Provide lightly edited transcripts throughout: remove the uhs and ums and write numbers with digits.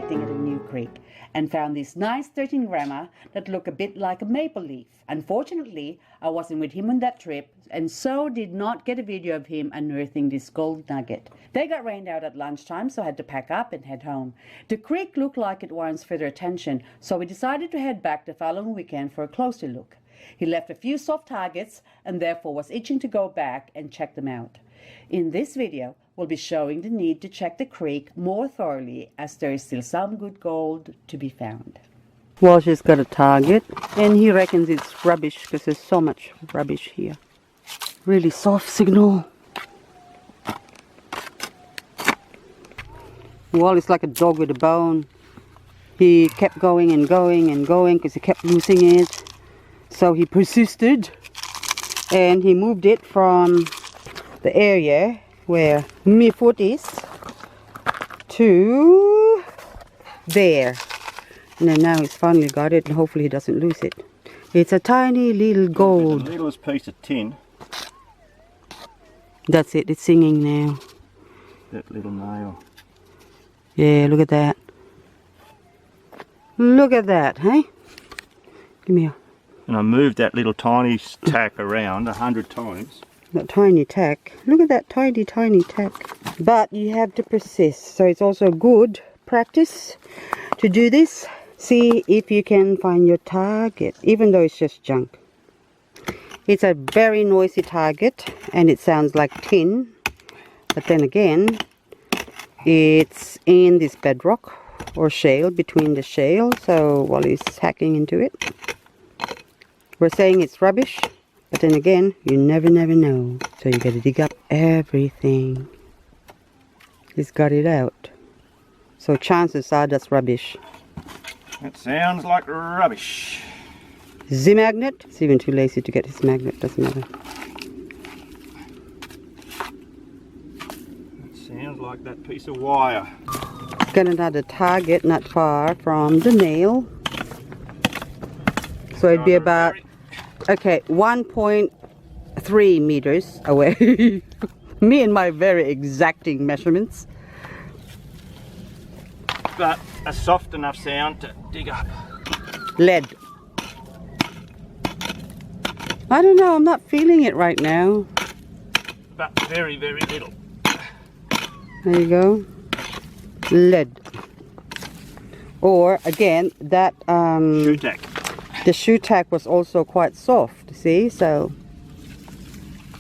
detecting at a new creek and found this nice 13-grammer that looked a bit like a maple leaf. Unfortunately, I wasn't with him on that trip and so did not get a video of him unearthing this gold nugget. They got rained out at lunchtime, so I had to pack up and head home. The creek looked like it warrants further attention, so we decided to head back the following weekend for a closer look. He left a few soft targets and therefore was itching to go back and check them out. In this video, we'll be showing the need to check the creek more thoroughly as there is still some good gold to be found. Walsh's got a target and he reckons it's rubbish because there's so much rubbish here. Really soft signal. Wall is like a dog with a bone. He kept going and going and going because he kept losing it. So he persisted and he moved it from the area where my foot is to there. And then now he's finally got it and hopefully he doesn't lose it. It's a tiny little gold. The littlest piece of tin. That's it, it's singing now. That little nail. Yeah, look at that. Look at that, hey? Give me a... And I moved that little tiny tack around 100 times. That tiny tack. Look at that tiny tack. But you have to persist. So it's also good practice to do this. See if you can find your target, even though it's just junk. It's a very noisy target and it sounds like tin. But then again, it's in this bedrock or shale, between the shale. So while he's hacking into it, we're saying it's rubbish. But then again, you never know. So you gotta dig up everything. He's got it out. So chances are that's rubbish. That sounds like rubbish. The magnet? It's even too lazy to get his magnet, doesn't matter. That sounds like that piece of wire. Got another target not far from the nail. So it'd be about, okay, 1.3 meters away. Me and my very exacting measurements. But a soft enough sound to dig up. Lead. I don't know, I'm not feeling it right now. But very little. There you go. Lead. Or again, that Shoe tack. the shoe tack was also quite soft, see? So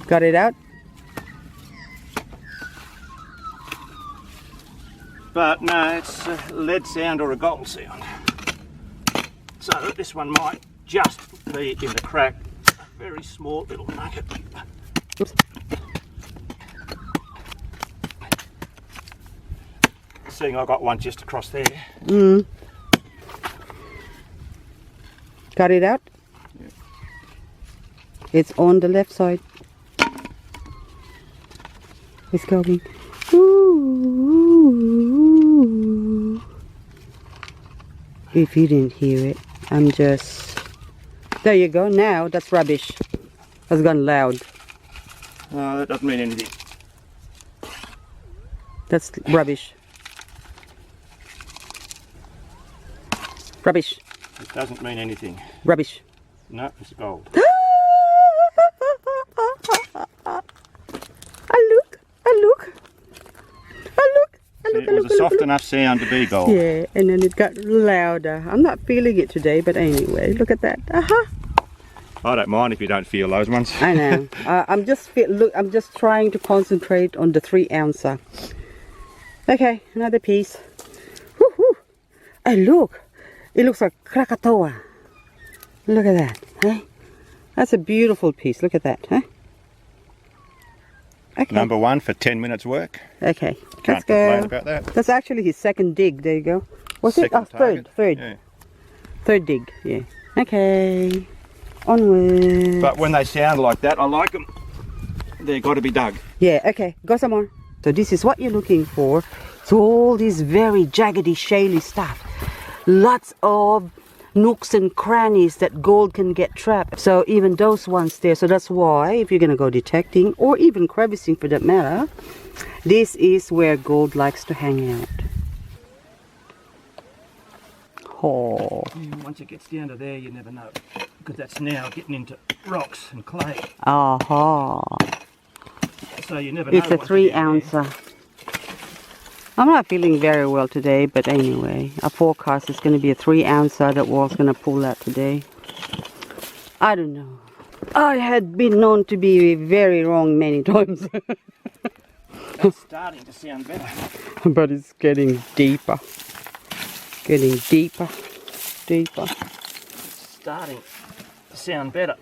got it out. But no, it's a lead sound or a gold sound. So this one might just be in the crack. A very small little nugget. Oops. Seeing I got one just across there. Got it out? Yeah. It's on the left side. It's going. Ooh. If you didn't hear it, I'm just... There you go. Now that's rubbish. That's gone loud. Oh, that doesn't mean anything. That's rubbish. Rubbish. It doesn't mean anything. Rubbish. No, it's gold. It was a soft enough sound to be gold. Yeah, and then it got louder. I'm not feeling it today, but anyway, look at that. I don't mind if you don't feel those ones. I know. I'm just trying to concentrate on the 3-ouncer. Okay, another piece. Woo-hoo. Oh, look. It looks like Krakatoa. Look at that. Hey? That's a beautiful piece. Look at that. Huh? Okay. Number one for 10 minutes work. Okay. Can't Let's go. complain about that. That's actually his second dig. There you go. What's it? Oh, third. Yeah. Third dig. Yeah. Okay. Onward. But when they sound like that, I like them. They've got to be dug. Yeah. Okay. Go some more. So this is what you're looking for. So all this very jaggedy, shaly stuff. Lots of nooks and crannies that gold can get trapped. So even those ones there. So that's why if you're going to go detecting or even crevicing for that matter, this is where gold likes to hang out. Oh. Once it gets down to there, you never know, because that's now getting into rocks and clay. Aha. So you never know. It's a 3-ouncer. I'm not feeling very well today, but anyway, our forecast is going to be a 3-ouncer that Walt's going to pull out today. I don't know. I had been known to be very wrong many times. That's starting to sound better. But it's getting deeper. Getting deeper. Deeper. Starting to sound better.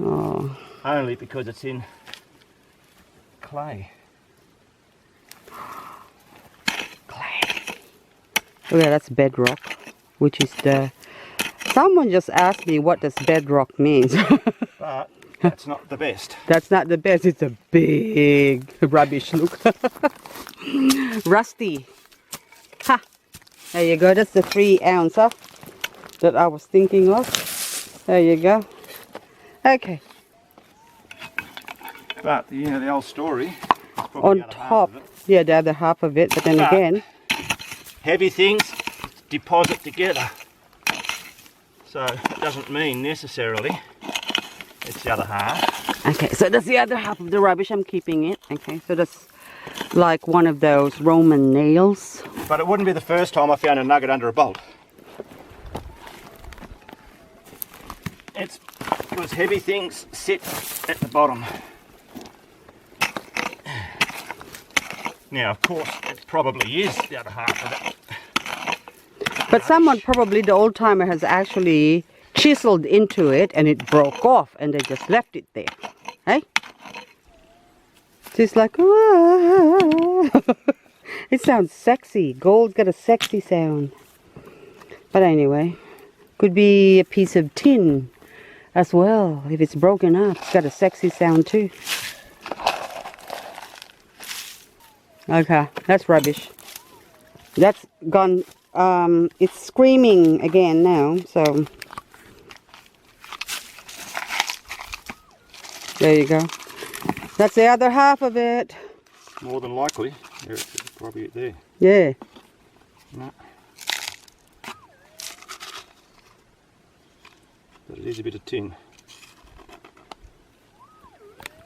Oh. Only because it's in clay. Oh yeah, that's bedrock, which is the... Someone just asked me what does bedrock means. But that's not the best. That's not the best. It's a big rubbish. Look. Rusty. Ha! There you go. That's the 3-ouncer that I was thinking of. There you go. Okay. But, you know, the old story. On top. Yeah, the other half of it. But then again... Heavy things deposit together. So it doesn't mean necessarily it's the other half. Okay, so that's the other half of the rubbish. I'm keeping it. Okay, so that's like one of those Roman nails. But it wouldn't be the first time I found a nugget under a bolt. It's because heavy things sit at the bottom. Now, of course, it probably is the other half of it. But someone, probably the old timer, has actually chiseled into it and it broke off and they just left it there. Hey? It's like, it sounds sexy. Gold's got a sexy sound. But anyway, could be a piece of tin as well. If it's broken up, it's got a sexy sound too. Okay, that's rubbish. That's gone, it's screaming again now, so. There you go. That's the other half of it. More than likely, it's probably there. Yeah. No. But it is a bit of tin.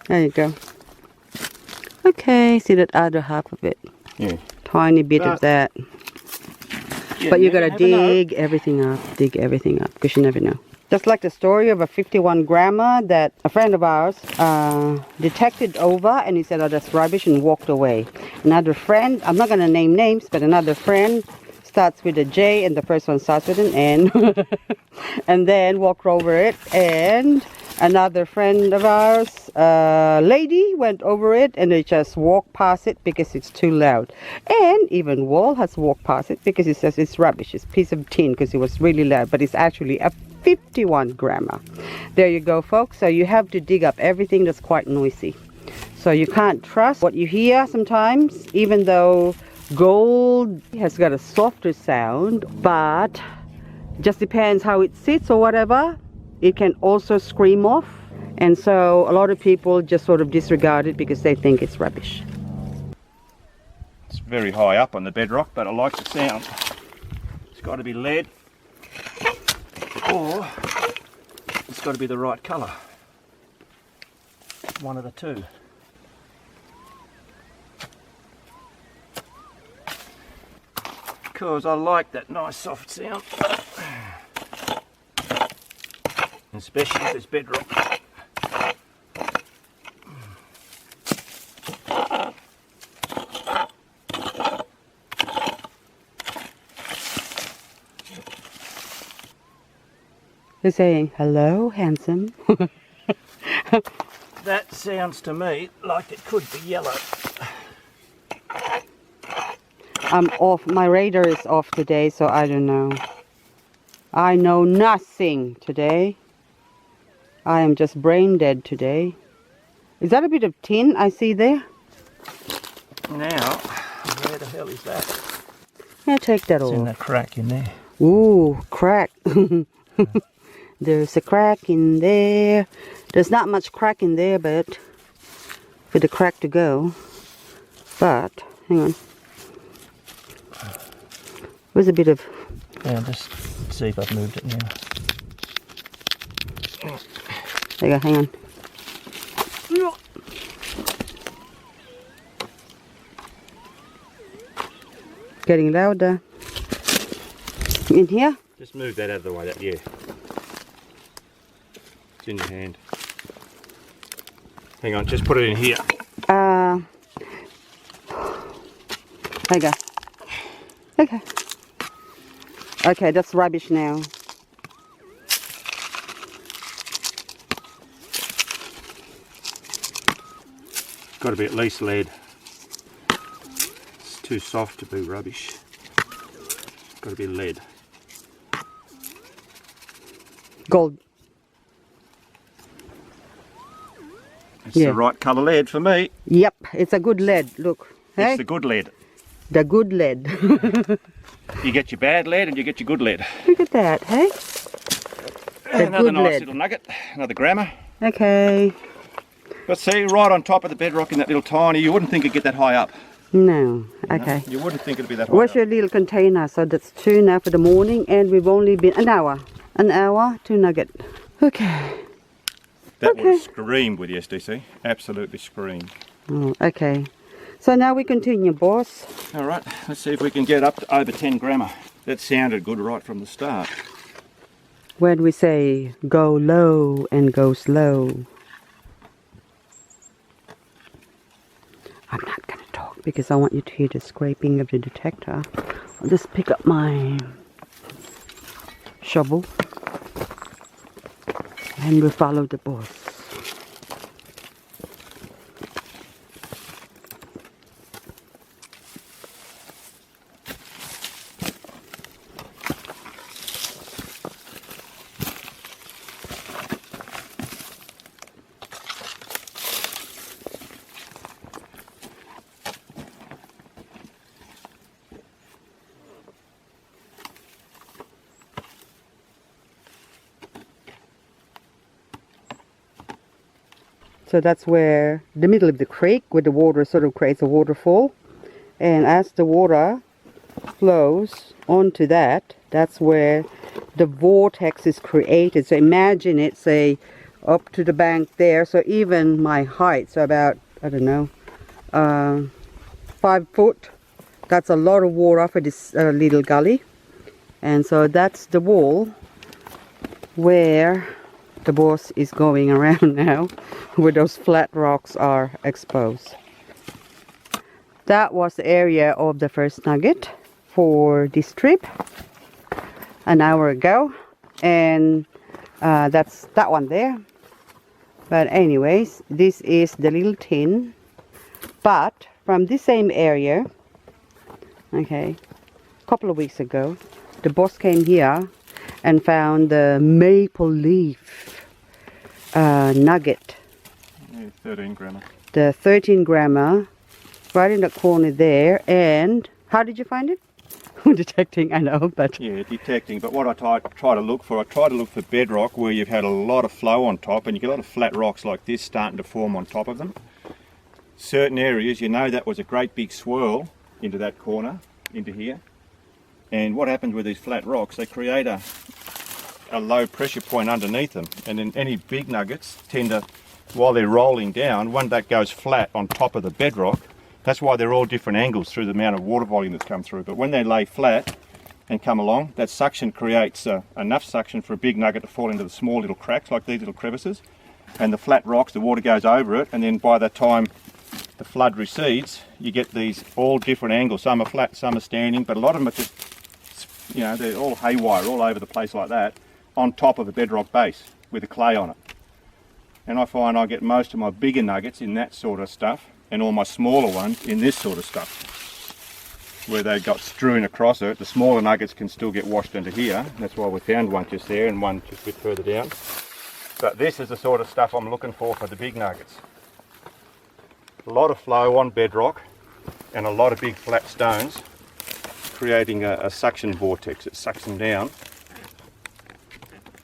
There you go. Okay, see that other half of it. Yeah. Tiny bit of that. But you gotta dig everything up, because you never know. Just like the story of a 51 grammer that a friend of ours detected over, and he said, oh, that's rubbish, and walked away. Another friend, I'm not gonna name names, but another friend starts with a J and the first one starts with an N. And then walked over it, and another friend of ours, lady, went over it and they just walked past it because it's too loud. And even Wall has walked past it because he says it's rubbish. It's a piece of tin because it was really loud, but it's actually a 51 grammer. There you go, folks. So you have to dig up everything that's quite noisy. So you can't trust what you hear sometimes, even though gold has got a softer sound, but just depends how it sits or whatever. It can also scream off, and so a lot of people just sort of disregard it because they think it's rubbish. It's very high up on the bedrock, but I like the sound. It's got to be lead, or it's got to be the right colour. One of the two. Because I like that nice soft sound. Especially if it's bedrock. They're saying, hello, handsome. That sounds to me like it could be yellow. I'm off. My radar is off today, so I don't know. I know nothing today. I am just brain dead today. Is that a bit of tin I see there? Now, where the hell is that? Yeah, take that off. It's in that crack in there. Ooh, crack. There's a crack in there. There's not much crack in there, but for the crack to go. But, hang on. There's a bit of Yeah, just see if I've moved it now. There you go, hang on. Getting louder. In here? Just move that out of the way, yeah. It's in your hand. Hang on, just put it in here. There you go. Okay. Okay, that's rubbish now. Got to be at least lead. It's too soft to be rubbish. Got to be lead. Gold. It's the right colour lead for me. Yep, it's a good lead. Look. Hey? It's the good lead. The good lead. You get your bad lead and you get your good lead. Look at that, hey? The Another good nice lead. little nugget, another grammer. Okay. But see, right on top of the bedrock in that little tiny, you wouldn't think it'd get that high up. No, okay. You wouldn't think it'd be that high Where's up. your little container? So that's 2 now for the morning, and we've only been an hour. An hour to Nugget. Okay. That would have screamed with the SDC. Absolutely screamed. Oh, okay. So now we continue, boss. All right, let's see if we can get up to over 10 grammer. That sounded good right from the start. When we say go low and go slow. I'm not going to talk because I want you to hear the scraping of the detector. I'll just pick up my shovel and we'll follow the boss. So that's where the middle of the creek where the water sort of creates a waterfall, and as the water flows onto that, that's where the vortex is created. So imagine it, say, up to the bank there. So even my height, so about, I don't know, 5 foot. That's a lot of water for this little gully. And so that's the wall where the boss is going around now, where those flat rocks are exposed. That was the area of the first nugget for this trip an hour ago, and that's that one there. But anyways, this is the little tin, but from this same area, okay, a couple of weeks ago, the boss came here and found the maple leaf nugget. Yeah, 13 grammer. The 13 grammer right in the corner there. And how did you find it? Detecting, I know, but Yeah, detecting. But what I try to look for bedrock where you've had a lot of flow on top, and you get a lot of flat rocks like this starting to form on top of them. Certain areas, you know, that was a great big swirl into that corner, into here. And what happens with these flat rocks, they create a low pressure point underneath them, and then any big nuggets tend to, while they're rolling down, one that goes flat on top of the bedrock. That's why they're all different angles through the amount of water volume that's come through. But when they lay flat and come along, that suction creates enough suction for a big nugget to fall into the small little cracks like these little crevices. And the flat rocks, the water goes over it, and then by the time the flood recedes, you get these all different angles. Some are flat, some are standing, but a lot of them are just, you know, they're all haywire all over the place like that, on top of a bedrock base with a clay on it. And I find I get most of my bigger nuggets in that sort of stuff, and all my smaller ones in this sort of stuff, where they got strewn across it. The smaller nuggets can still get washed into here. That's why we found one just there and one just a bit further down. But this is the sort of stuff I'm looking for the big nuggets. A lot of flow on bedrock and a lot of big flat stones, creating a suction vortex. It sucks them down.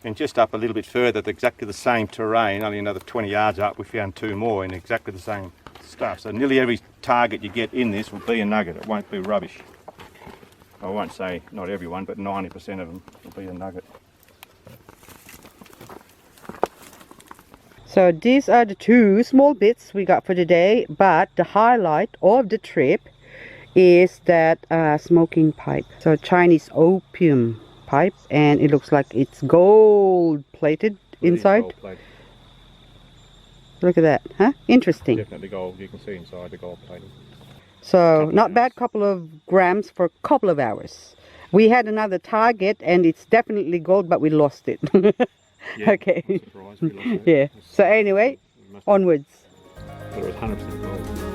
And just up a little bit further, exactly the same terrain, only another 20 yards up, we found 2 more in exactly the same stuff. So nearly every target you get in this will be a nugget. It won't be rubbish. I won't say not everyone, but 90% of them will be a nugget. So these are the 2 small bits we got for today, but the highlight of the trip is that smoking pipe. So Chinese opium pipe, and it looks like it's gold plated inside. Gold plated. Look at that, huh? Interesting. Definitely gold. You can see inside the gold plating. So not bad, couple of grams for a couple of hours. We had another target and it's definitely gold, but we lost it. Yeah, okay. I'm surprised we lost it. Yeah. So anyway, onwards. But it was 100% gold.